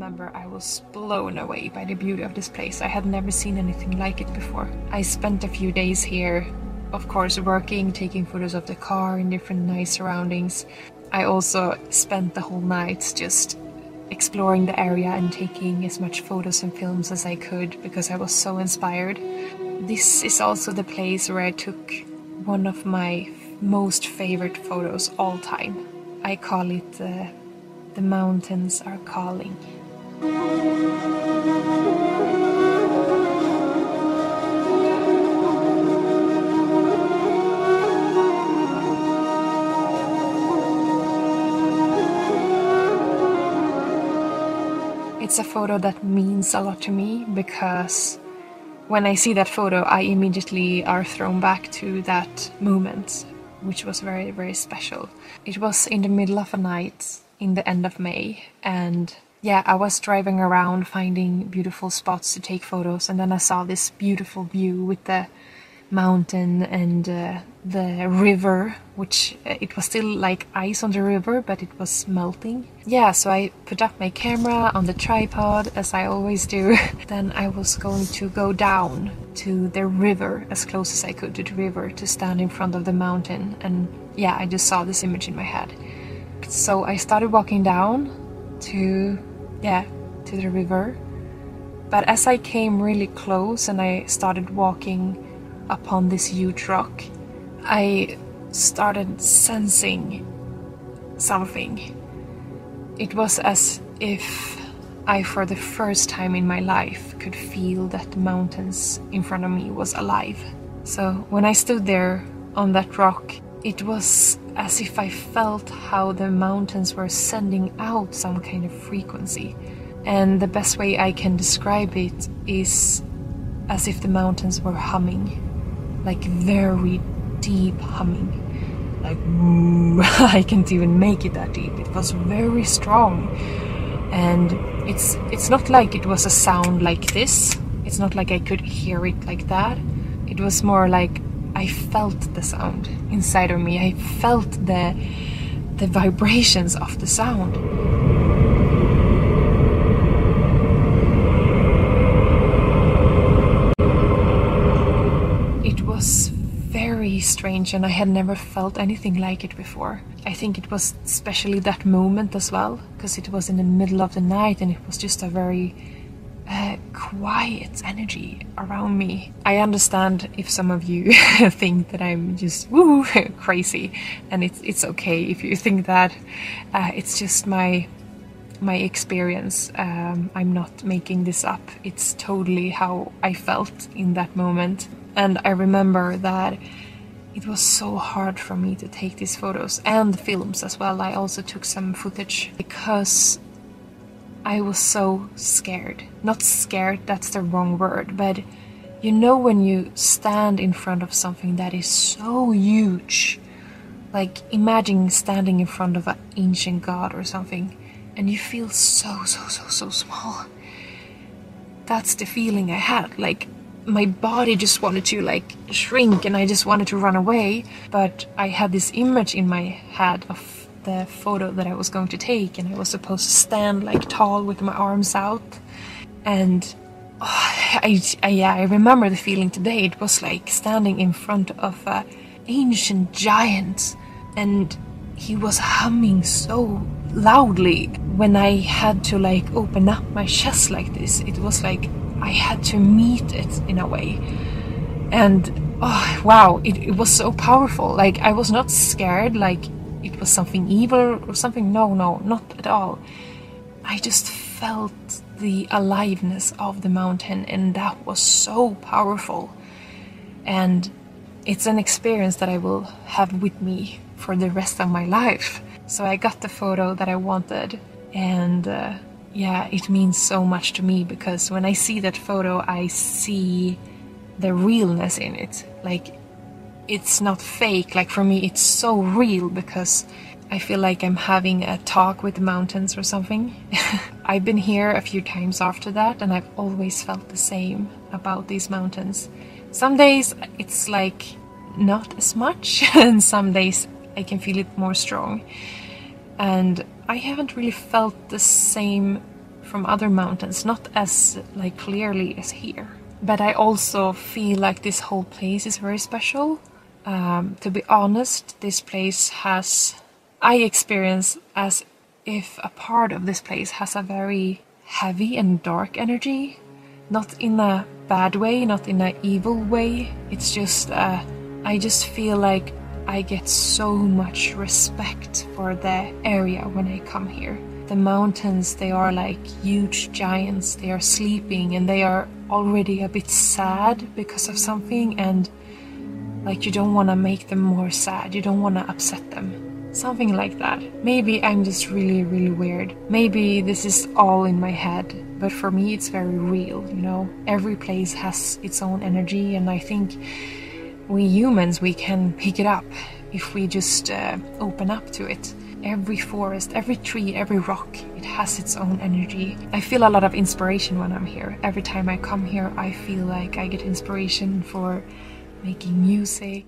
remember I was blown away by the beauty of this place. I had never seen anything like it before. I spent a few days here, of course, working, taking photos of the car in different nice surroundings. I also spent the whole night just exploring the area and taking as much photos and films as I could because I was so inspired. This is also the place where I took one of my most favorite photos all time. I call it The Mountains Are Calling. It's a photo that means a lot to me because when I see that photo, I immediately are thrown back to that moment, which was very, very special. It was in the middle of a night in the end of May, and yeah, I was driving around finding beautiful spots to take photos, and then I saw this beautiful view with the mountain and the river, which it was still like ice on the river, but it was melting. Yeah, so I put up my camera on the tripod, as I always do. Then I was going to go down to the river, as close as I could to the river, to stand in front of the mountain, and yeah, I just saw this image in my head. So I started walking down to the river, but as I came really close and I started walking upon this huge rock, I started sensing something. It was as if I, for the first time in my life, could feel that the mountains in front of me was alive. So when I stood there on that rock, it was as if I felt how the mountains were sending out some kind of frequency. And the best way I can describe it is as if the mountains were humming, like very deep humming, like I can't even make it that deep. It was very strong, and it's not like it was a sound like this. It's not like I could hear it like that. It was more like I felt the sound inside of me. I felt the vibrations of the sound. It was very strange, and I had never felt anything like it before. I think it was especially that moment as well, because it was in the middle of the night and it was just a very quiet energy around me. I understand if some of you think that I'm just woo crazy, and it's okay if you think that. It's just my experience. I'm not making this up. It's totally how I felt in that moment. And I remember that it was so hard for me to take these photos and films as well. I also took some footage because I was so scared. Not scared, that's the wrong word, but you know when you stand in front of something that is so huge, like imagine standing in front of an ancient god or something, and you feel so small. That's the feeling I had. Like my body just wanted to like shrink and I just wanted to run away. But I had this image in my head of the photo that I was going to take, and I was supposed to stand like tall with my arms out. And I remember the feeling today. It was like standing in front of an ancient giant, and he was humming so loudly. When I had to like open up my chest like this, it was like I had to meet it in a way. And oh wow, it was so powerful. Like I was not scared like it was something evil or something. No, not at all. I just felt the aliveness of the mountain, and that was so powerful. And it's an experience that I will have with me for the rest of my life. So I got the photo that I wanted, and yeah, it means so much to me because when I see that photo, I see the realness in it. Like, it's not fake. Like, for me, it's so real because I feel like I'm having a talk with the mountains or something. I've been here a few times after that, and I've always felt the same about these mountains. Some days it's like not as much, and some days I can feel it more strong. And I haven't really felt the same from other mountains, not as like clearly as here. But I also feel like this whole place is very special. To be honest, this place I experience as if a part of this place has a very heavy and dark energy. Not in a bad way, not in an evil way. It's just, I just feel like I get so much respect for the area when I come here. The mountains, they are like huge giants. They are sleeping and they are already a bit sad because of something, and like you don't want to make them more sad. You don't want to upset them. Something like that. Maybe I'm just really, really weird. Maybe this is all in my head, but for me it's very real, you know? Every place has its own energy, and I think we humans, we can pick it up if we just open up to it. Every forest, every tree, every rock, it has its own energy. I feel a lot of inspiration when I'm here. Every time I come here, I feel like I get inspiration for making music,